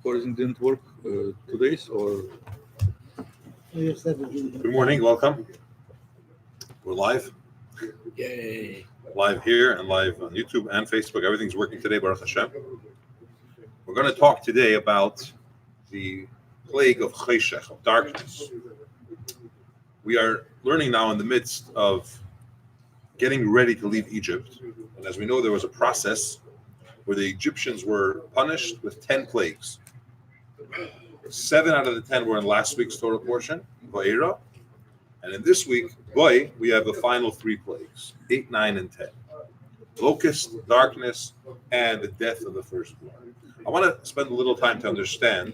recording didn't work today, or Good morning, welcome. We're live. yay! Live here and live on YouTube and Facebook. Everything's working today, Baruch Hashem. We're going to talk today about the plague of Cheshech, of darkness. We are learning now in the midst of getting ready to leave Egypt. And as we know, there was a process where the Egyptians were punished with 10 plagues. 7 out of the 10 were in last week's Torah portion, Va'era. And in this week, Boy, we have the final 3 plagues, 8, 9, and 10. Locust, darkness, and the death of the firstborn. I want to spend a little time to understand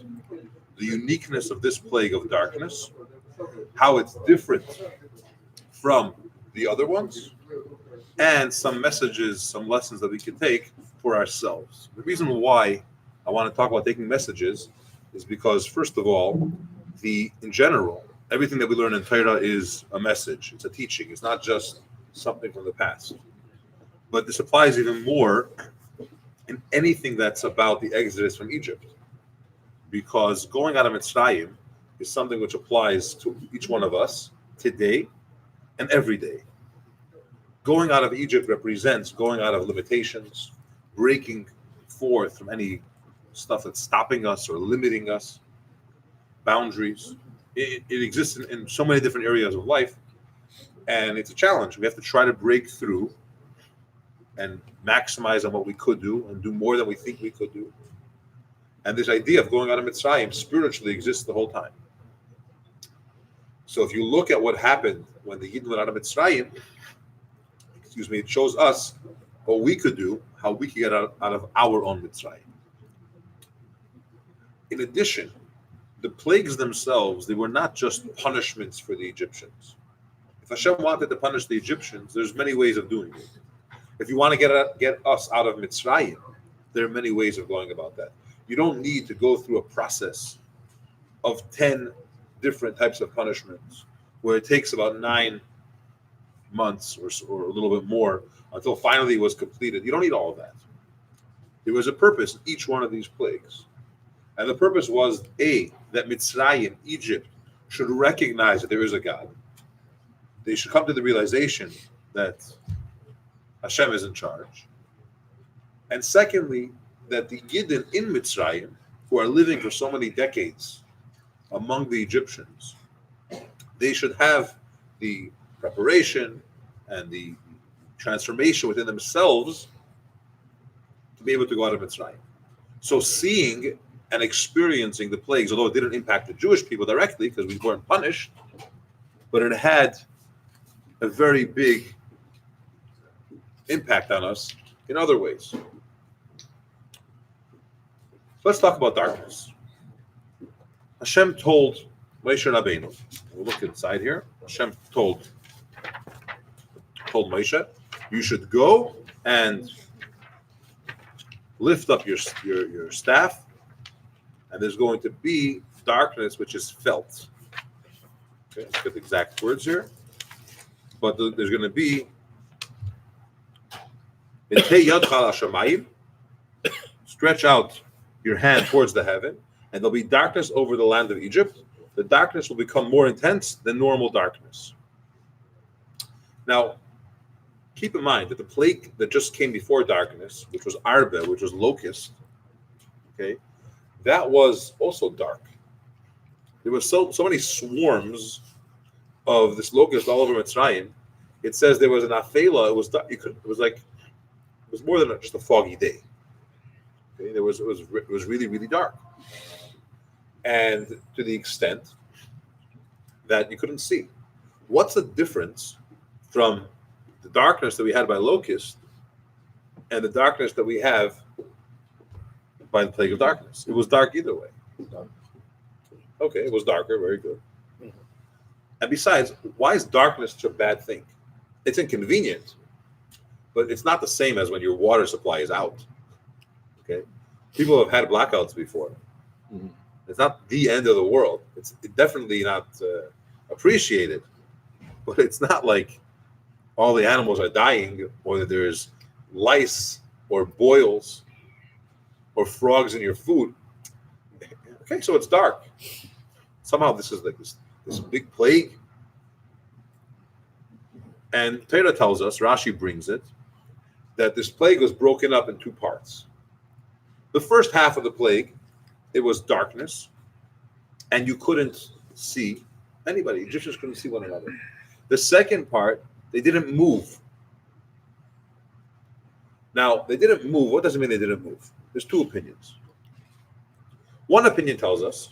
the uniqueness of this plague of darkness, how it's different from the other ones, and some messages, some lessons that we can take for ourselves. The reason why I want to talk about taking messages is because, first of all, in general, everything that we learn in Torah is a message. It's a teaching. It's not just something from the past. But this applies even more in anything that's about the exodus from Egypt, because going out of Mitzrayim is something which applies to each one of us today and every day. Going out of Egypt represents going out of limitations, breaking forth from any stuff that's stopping us or limiting us, boundaries. It exists in so many different areas of life, and it's a challenge. We have to try to break through and maximize on what we could do and do more than we think we could do. And this idea of going out of Mitzrayim spiritually exists the whole time. So if you look at what happened when the Yidden went out of Mitzrayim, it shows us what we could do, how we could get out of our own Mitzrayim. In addition, the plagues themselves, they were not just punishments for the Egyptians. If Hashem wanted to punish the Egyptians, there's many ways of doing it. If you want to get us out of Mitzrayim, there are many ways of going about that. You don't need to go through a process of 10 different types of punishments, where it takes about 9 months or a little bit more until finally it was completed. You don't need all of that. There was a purpose in each one of these plagues. And the purpose was, that Mitzrayim, Egypt, should recognize that there is a God. They should come to the realization that Hashem is in charge. And secondly, that the Yidden in Mitzrayim, who are living for so many decades among the Egyptians, they should have the preparation and the transformation within themselves to be able to go out of Mitzrayim. So seeing and experiencing the plagues, although it didn't impact the Jewish people directly because we weren't punished, but it had a very big impact on us in other ways. Let's talk about darkness. Hashem told Moshe Rabbeinu, we'll look inside here. Hashem told Moshe, you should go and lift up your staff, and there's going to be darkness which is felt. Okay, let's get the exact words here. But there's going to be stretch out your hand towards the heaven, and there'll be darkness over the land of Egypt. The darkness will become more intense than normal darkness. Now, keep in mind that the plague that just came before darkness, which was Arba, which was locust, okay, that was also dark. There was so many swarms of this locust all over Mitzrayim. It says there was an afela. It was more than just a foggy day. Okay, it was really, really dark, and to the extent that you couldn't see. What's the difference from the darkness that we had by locust and the darkness that we have by the plague of darkness? It was dark either way. Okay, it was darker, very good. And besides, why is darkness such a bad thing? It's inconvenient, but it's not the same as when your water supply is out. Okay, people have had blackouts before. Mm-hmm. It's not the end of the world. It's definitely not appreciated, but it's not like all the animals are dying, or that there's lice or boils or frogs in your food. Okay, so it's dark. Somehow this is like this big plague. And Torah tells us, Rashi brings it, that this plague was broken up in two parts. The first half of the plague, it was darkness, and you couldn't see anybody. Egyptians couldn't see one another. The second part, they didn't move. Now, they didn't move. What does it mean they didn't move? There's two opinions. One opinion tells us,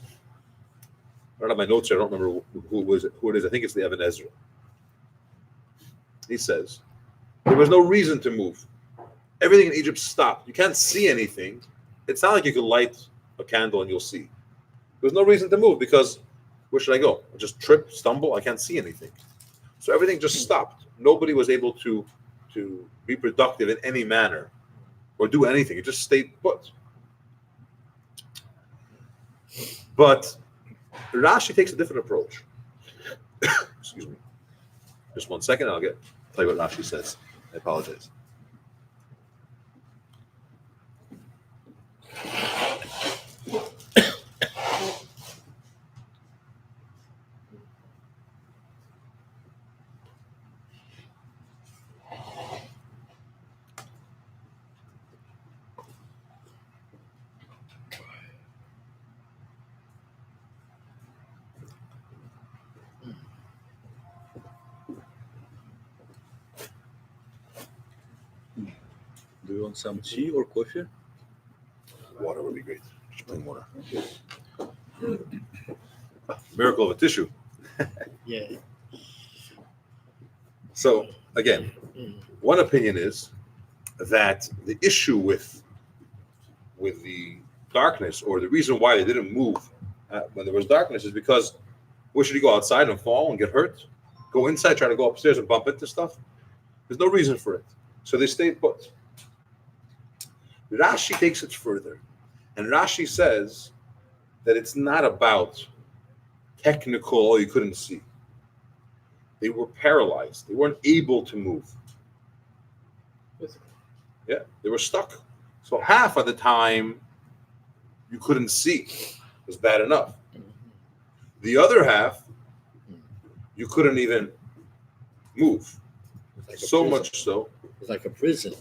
I don't have my notes here, I don't remember who it is. I think it's the Ibn Ezra. He says, there was no reason to move. Everything in Egypt stopped. You can't see anything. It's not like you can light a candle and you'll see. There's no reason to move because where should I go? I just trip, stumble, I can't see anything. So everything just stopped. Nobody was able to be productive in any manner or do anything. It just stayed put. But Rashi takes a different approach. Excuse me. Just 1 second, I'll tell you what Rashi says. I apologize. Do you want some tea or coffee? Water would be great. Just plain water. Miracle of a tissue. Yeah. So, again, one opinion is that the issue with the darkness, or the reason why they didn't move when there was darkness, is because where should you go? Outside and fall and get hurt? Go inside, try to go upstairs and bump into stuff? There's no reason for it. So they stayed put. Rashi takes it further. And Rashi says that it's not about technical, oh, you couldn't see. They were paralyzed. They weren't able to move. Yeah, they were stuck. So half of the time, you couldn't see. It was bad enough. The other half, you couldn't even move. Like So much so, It's like a prison.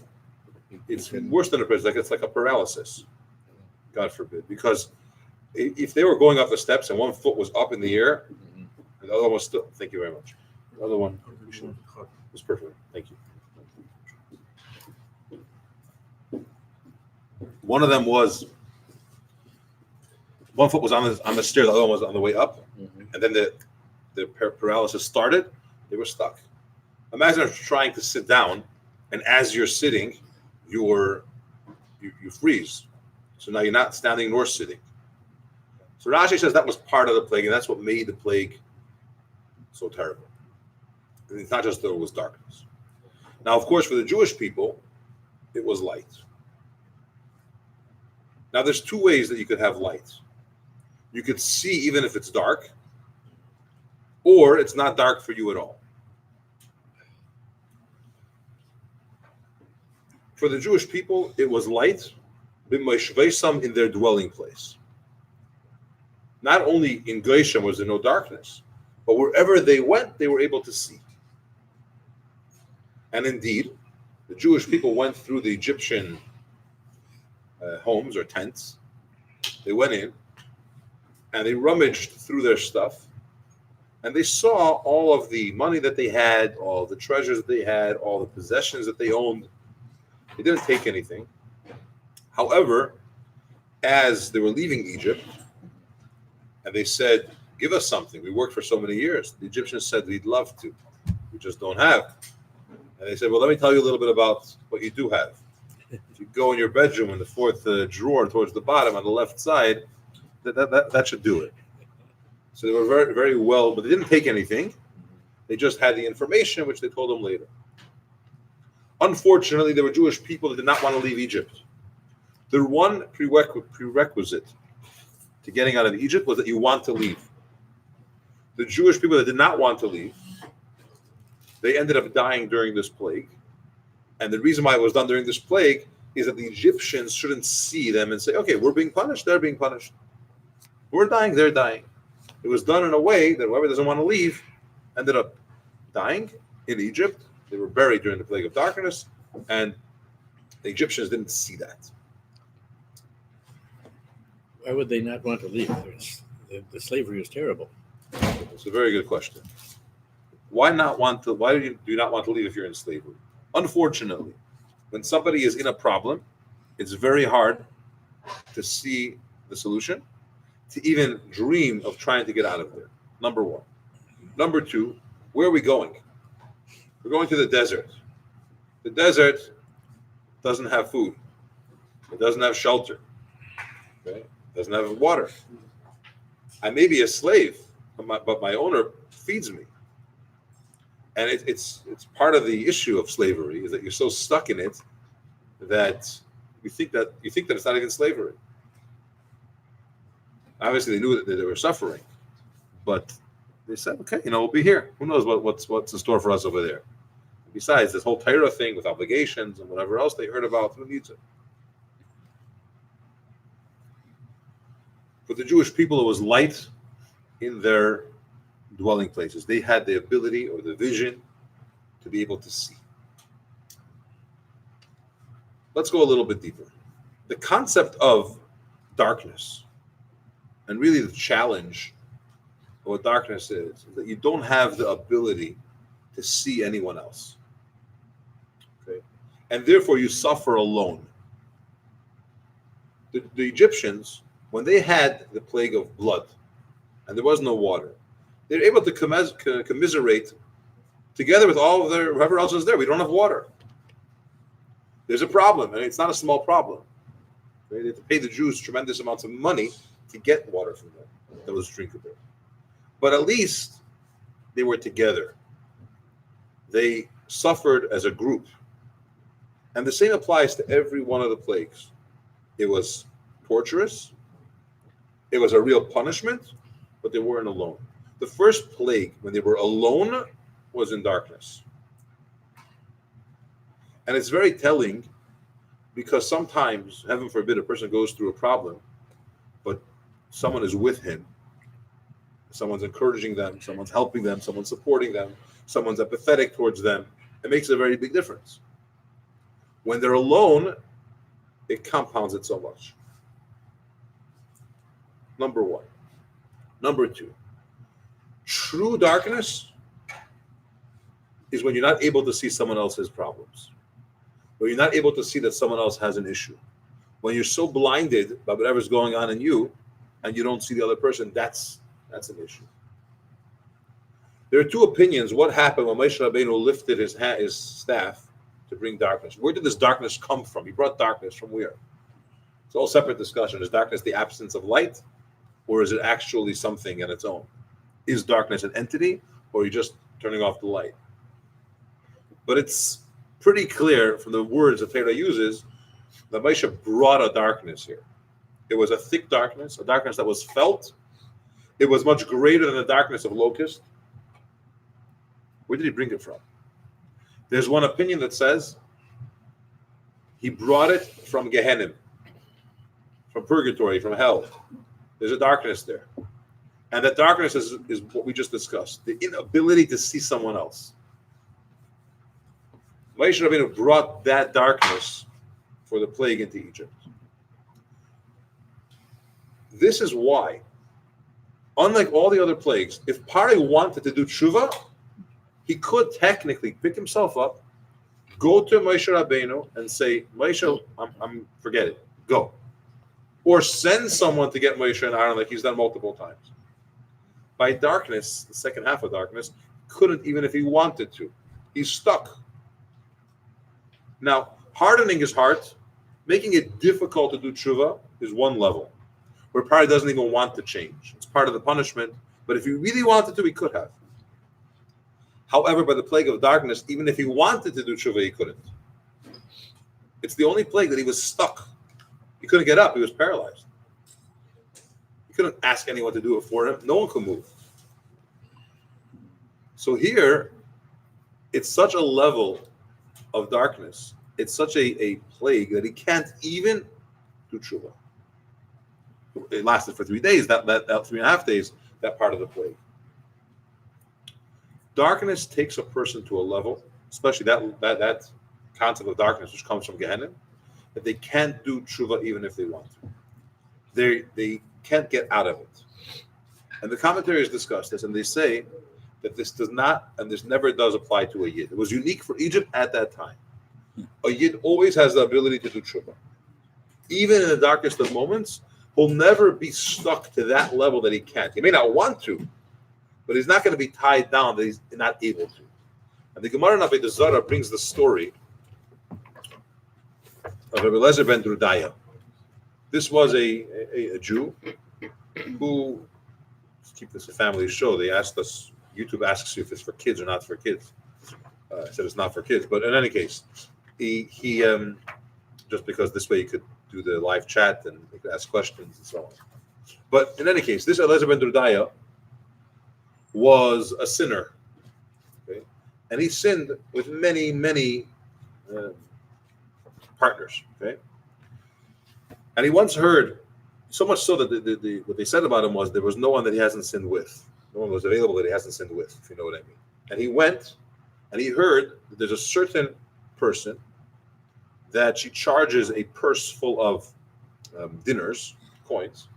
it's worse than a prison. It's like a paralysis. God forbid. Because if they were going up the steps and one foot was up in the air, the other one was still. Thank you very much. The other one was perfect. Thank you. One of them was, one foot was on the stair, the other one was on the way up, and then the paralysis started. They were stuck. Imagine trying to sit down, and as you're sitting, you freeze. So now you're not standing nor sitting. So Rashi says that was part of the plague, and that's what made the plague so terrible. And it's not just that it was darkness. Now, of course, for the Jewish people, it was light. Now, there's two ways that you could have light. You could see even if it's dark, or it's not dark for you at all. For the Jewish people, it was light, in their dwelling place. Not only in Goshen was there no darkness, but wherever they went, they were able to see. And indeed, the Jewish people went through the Egyptian homes or tents. They went in and they rummaged through their stuff, and they saw all of the money that they had, all the treasures that they had, all the possessions that they owned. They didn't take anything. However, as they were leaving Egypt, and they said, give us something. We worked for so many years. The Egyptians said, we'd love to. We just don't have. And they said, well, let me tell you a little bit about what you do have. If you go in your bedroom in the fourth drawer towards the bottom on the left side, that should do it. So they were very, very well, but they didn't take anything. They just had the information, which they told them later. Unfortunately, there were Jewish people that did not want to leave Egypt. The one prerequisite to getting out of Egypt was that you want to leave. The Jewish people that did not want to leave, they ended up dying during this plague. And the reason why it was done during this plague is that the Egyptians shouldn't see them and say, okay, we're being punished, they're being punished. We're dying, they're dying. It was done in a way that whoever doesn't want to leave ended up dying in Egypt. They were buried during the plague of darkness, and the Egyptians didn't see that. Why would they not want to leave? The slavery was terrible. It's a very good question. Why do you not want to leave if you're in slavery? Unfortunately, when somebody is in a problem, it's very hard to see the solution, to even dream of trying to get out of there. Number one. Number two, where are we going? We're going to the desert. The desert doesn't have food. It doesn't have shelter. Okay? It doesn't have water. I may be a slave, but my owner feeds me. And it's part of the issue of slavery is that you're so stuck in it that you think that it's not even slavery. Obviously, they knew that they were suffering, but they said, "Okay, we'll be here. Who knows what's in store for us over there?" Besides, this whole Torah thing with obligations and whatever else they heard about, who needs it? For the Jewish people, it was light in their dwelling places. They had the ability or the vision to be able to see. Let's go a little bit deeper. The concept of darkness, and really the challenge of what darkness is that you don't have the ability to see anyone else. Okay? And therefore you suffer alone. The Egyptians, when they had the plague of blood and there was no water, they're able to commiserate together with all of their whoever else is there. We don't have water. There's a problem, and it's not a small problem. They have to pay the Jews tremendous amounts of money to get water from them that was drinkable. But at least they were together. They suffered as a group. And the same applies to every one of the plagues. It was torturous. It was a real punishment, but they weren't alone. The first plague, when they were alone, was in darkness. And it's very telling because sometimes, heaven forbid, a person goes through a problem, but someone is with him. Someone's encouraging them, someone's helping them, someone's supporting them, someone's empathetic towards them. It makes a very big difference. When they're alone, it compounds it so much. Number one. Number two. True darkness is when you're not able to see someone else's problems. When you're not able to see that someone else has an issue. When you're so blinded by whatever's going on in you and you don't see the other person, that's an issue. There are two opinions. What happened when Moshe Rabbeinu lifted his staff to bring darkness? Where did this darkness come from? He brought darkness from where? It's all separate discussion. Is darkness the absence of light, or is it actually something on its own? Is darkness an entity, or are you just turning off the light? But it's pretty clear from the words that Torah uses that Moshe brought a darkness here. It was a thick darkness, a darkness that was felt. It was much greater than the darkness of locust. Where did he bring it from? There's one opinion that says he brought it from Gehenna, from purgatory, from hell. There's a darkness there. And that darkness is what we just discussed, the inability to see someone else. Moshe Rabbeinu brought that darkness for the plague into Egypt. This is why, unlike all the other plagues, if Pari wanted to do tshuva, he could technically pick himself up, go to Moshe Rabbeinu and say, Moshe, I'm forget it, go. Or send someone to get Moshe and Aaron like he's done multiple times. By darkness, the second half of darkness, couldn't even if he wanted to. He's stuck. Now, hardening his heart, making it difficult to do tshuva is one level, where Pari doesn't even want to change. It's part of the punishment, but if he really wanted to, he could have. However, by the plague of darkness, even if he wanted to do tshuva, he couldn't. It's the only plague that he was stuck. He couldn't get up. He was paralyzed. He couldn't ask anyone to do it for him. No one could move. So here, it's such a level of darkness. It's such a plague that he can't even do tshuva. It lasted for 3 days. That 3.5 days. That part of the plague. Darkness takes a person to a level, especially that concept of darkness, which comes from Gehenna, that they can't do tshuva even if they want to. They can't get out of it. And the commentaries discuss this, and they say that this does not, and this never does apply to a yid. It was unique for Egypt at that time. A yid always has the ability to do tshuva. Even in the darkest of moments, he'll never be stuck to that level that he can't. He may not want to, but he's not going to be tied down that he's not able to. And the Gemara in Avodah Zarah brings the story of Rabbi Eliezer ben Drudaya. This was a Jew who, let's keep this a family show. They asked us, YouTube asks you if it's for kids or not for kids. I said it's not for kids, but in any case, he just because this way you could do the live chat and you could ask questions and so on. But in any case, this Eliezer ben Drudaya was a sinner, okay? And he sinned with many, many partners, okay? And he once heard, so much so that what they said about him was there was no one that he hasn't sinned with. No one was available that he hasn't sinned with, if you know what I mean. And he went and he heard that there's a certain person that she charges a purse full of dinars, coins.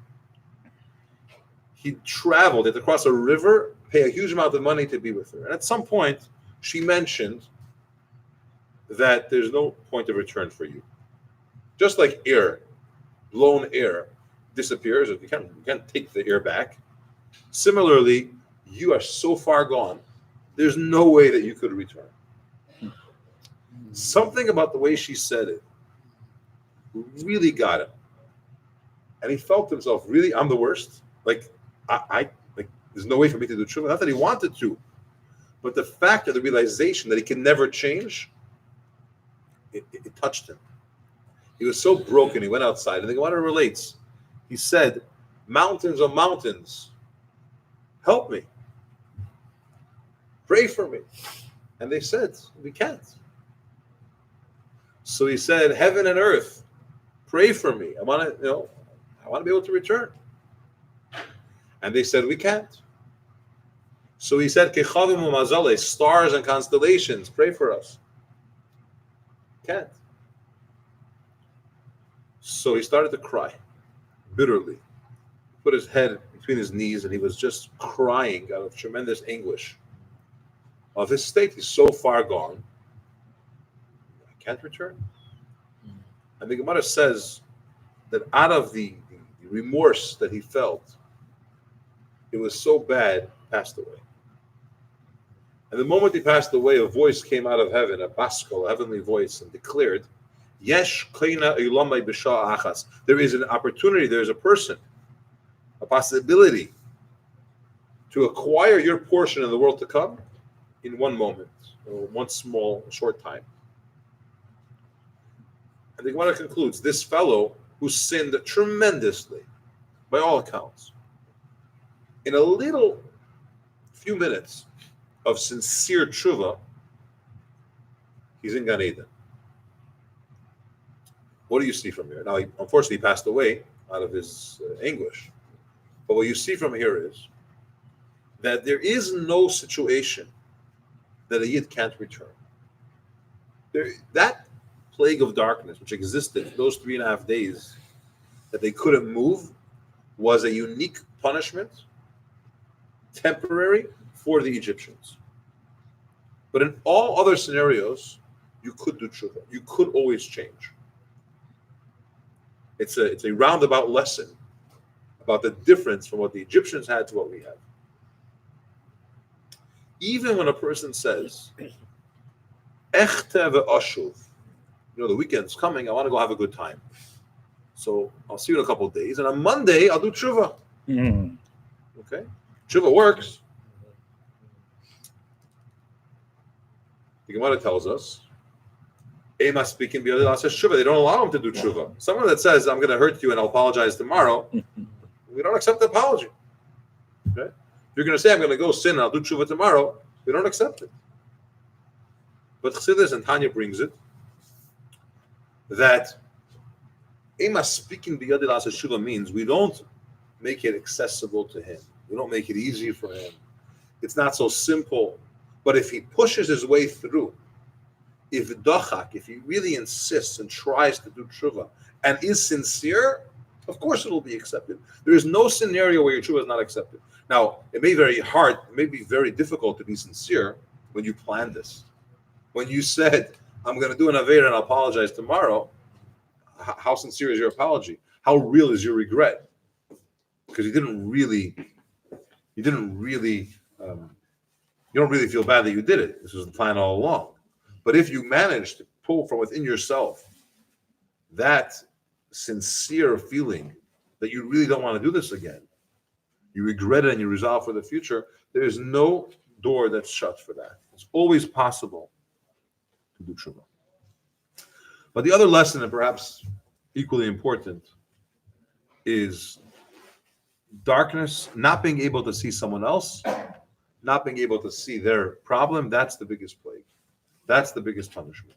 He traveled, he had to cross a river, pay a huge amount of money to be with her. And at some point, she mentioned that there's no point of return for you. Just like air, blown air, disappears, you can't take the air back. Similarly, you are so far gone, there's no way that you could return. Something about the way she said it really got him. And he felt himself, really, I'm the worst. Like, I there's no way for me to do tshuva. Not that he wanted to, but the fact of the realization that he can never change, it touched him. He was so broken, he went outside, and the Gemara relates. He said, mountains of mountains, help me. Pray for me. And they said, we can't. So he said, heaven and earth, pray for me. I want to be able to return. And they said, we can't. So he said, Kechavim u'mazale, stars and constellations, pray for us. Can't. So he started to cry bitterly. Put his head between his knees, and he was just crying out of tremendous anguish of his state. He's so far gone. I can't return. And the Gemara says that out of the remorse that he felt, it was so bad, passed away. And the moment he passed away, a voice came out of heaven, a baskol, a heavenly voice, and declared, Yesh kleina ilamai b'shah achas. There is an opportunity, there is a person, a possibility to acquire your portion in the world to come in one moment, or one small, short time. And the Gemara concludes, this fellow who sinned tremendously, by all accounts, in a little few minutes of sincere tshuva, he's in Gan Eden. What do you see from here? Now, unfortunately, he passed away out of his anguish. But what you see from here is that there is no situation that a yid can't return. That plague of darkness, which existed those 3.5 days that they couldn't move, was a unique punishment, temporary, for the Egyptians. But in all other scenarios, you could do tshuva. You could always change. It's a roundabout lesson about the difference from what the Egyptians had to what we have. Even when a person says, Echte ve'ashuv, the weekend's coming, I want to go have a good time. So I'll see you in a couple of days, and on Monday, I'll do tshuva. Okay? Tshuva works. The Gemara tells us, Ema speaking, they don't allow him to do tshuva. Someone that says, I'm going to hurt you and I'll apologize tomorrow, we don't accept the apology. Okay? If you're going to say, I'm going to go sin and I'll do tshuva tomorrow, we don't accept it. But Chassidus and Tanya brings it that Ema speaking biyadi la'aseh tshuva means we don't make it accessible to him. We don't make it easy for him. It's not so simple. But if he pushes his way through, if he really insists and tries to do tshuva and is sincere, of course it will be accepted. There is no scenario where your tshuva is not accepted. Now, it may be very difficult to be sincere when you plan this. When you said, I'm going to do an Avera and I'll apologize tomorrow, how sincere is your apology? How real is your regret? Because you don't really feel bad that you did it. This was the plan all along. But if you manage to pull from within yourself that sincere feeling that you really don't want to do this again, you regret it and you resolve for the future, there is no door that's shut for that. It's always possible to do tshuva. But the other lesson, and perhaps equally important, is darkness, not being able to see someone else, not being able to see their problem. That's the biggest plague. That's the biggest punishment.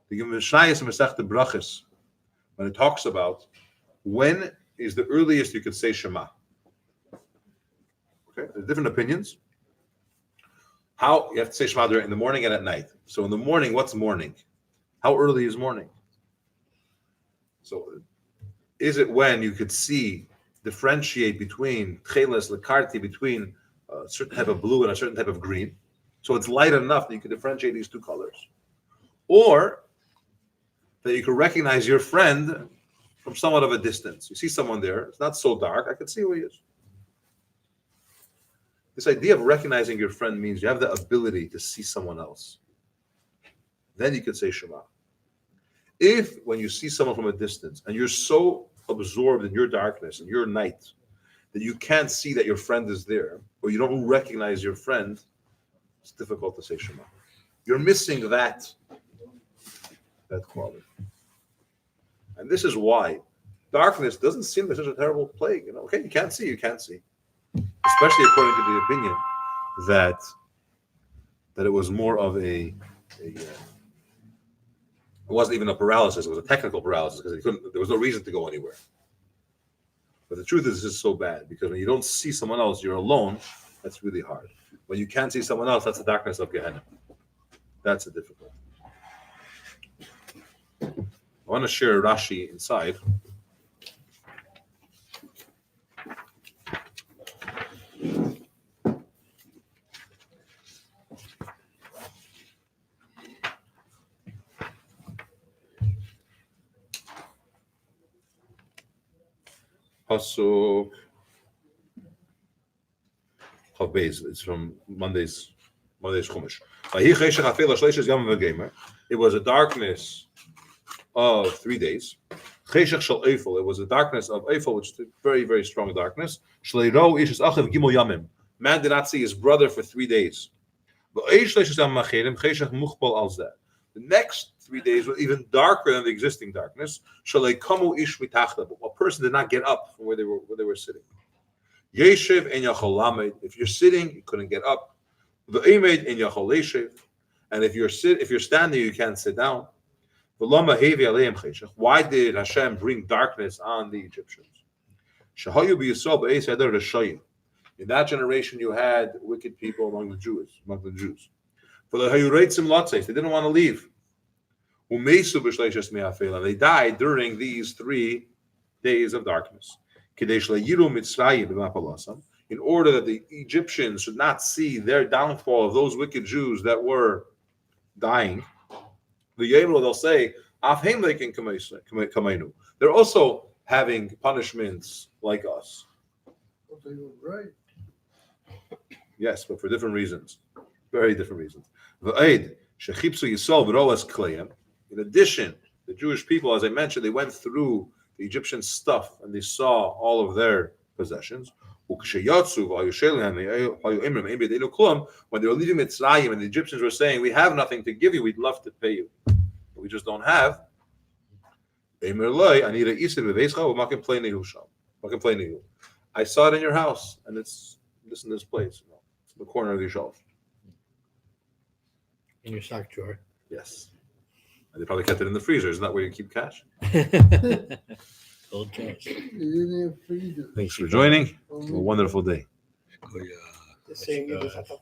The Mishnayos and Masechta Brachos, when it talks about when is the earliest you could say Shema. Okay, there's different opinions. How you have to say Shema in the morning and at night. So in the morning, what's morning? How early is morning? So is it when you could differentiate between Tcheles, Lekarti, between a certain type of blue and a certain type of green? So it's light enough that you can differentiate these two colors. Or that you can recognize your friend from somewhat of a distance. You see someone there, it's not so dark, I can see who he is. This idea of recognizing your friend means you have the ability to see someone else. Then you can say Shema. If when you see someone from a distance and you're so absorbed in your darkness and your night that you can't see that your friend is there, or you don't recognize your friend, it's difficult to say Shema. You're missing that quality. And this is why darkness doesn't seem like such a terrible plague. Okay, you can't see. Especially according to the opinion that it was more of it wasn't even a paralysis, it was a technical paralysis because there was no reason to go anywhere. But the truth is, this is so bad because when you don't see someone else, you're alone, that's really hard. When you can't see someone else, that's the darkness of Gehenna. That's a difficult. I want to share Rashi inside. Pasuk Chav Beis. It's from Monday's Chumash. It was a darkness of 3 days. It was a darkness of Eifel, which is a very, very strong darkness. Man did not see his brother for 3 days. The next 3 days were even darker than the existing darkness. A person did not get up from where they were sitting. If you're sitting, you couldn't get up. And if you're standing, you can't sit down. Why did Hashem bring darkness on the Egyptians? In that generation, you had wicked people among the Jews. For the Hayureitzim, they didn't want to leave. And they died during these 3 days of darkness. In order that the Egyptians should not see their downfall of those wicked Jews that were dying, they'll say, they're also having punishments like us. Right. Yes, but for different reasons. Very different reasons. In addition, the Jewish people, as I mentioned, they went through the Egyptian stuff and they saw all of their possessions. When they were leaving Mitzrayim and the Egyptians were saying, we have nothing to give you, we'd love to pay you, but we just don't have. I saw it in your house, and it's this in this place, it's in the corner of your shelf. In your sock drawer. Yes. They probably kept it in the freezer. Isn't that where you keep cash? Old cash. You didn't feed it. Thanks for joining. Have a wonderful day. Шкоя. Saying it was at the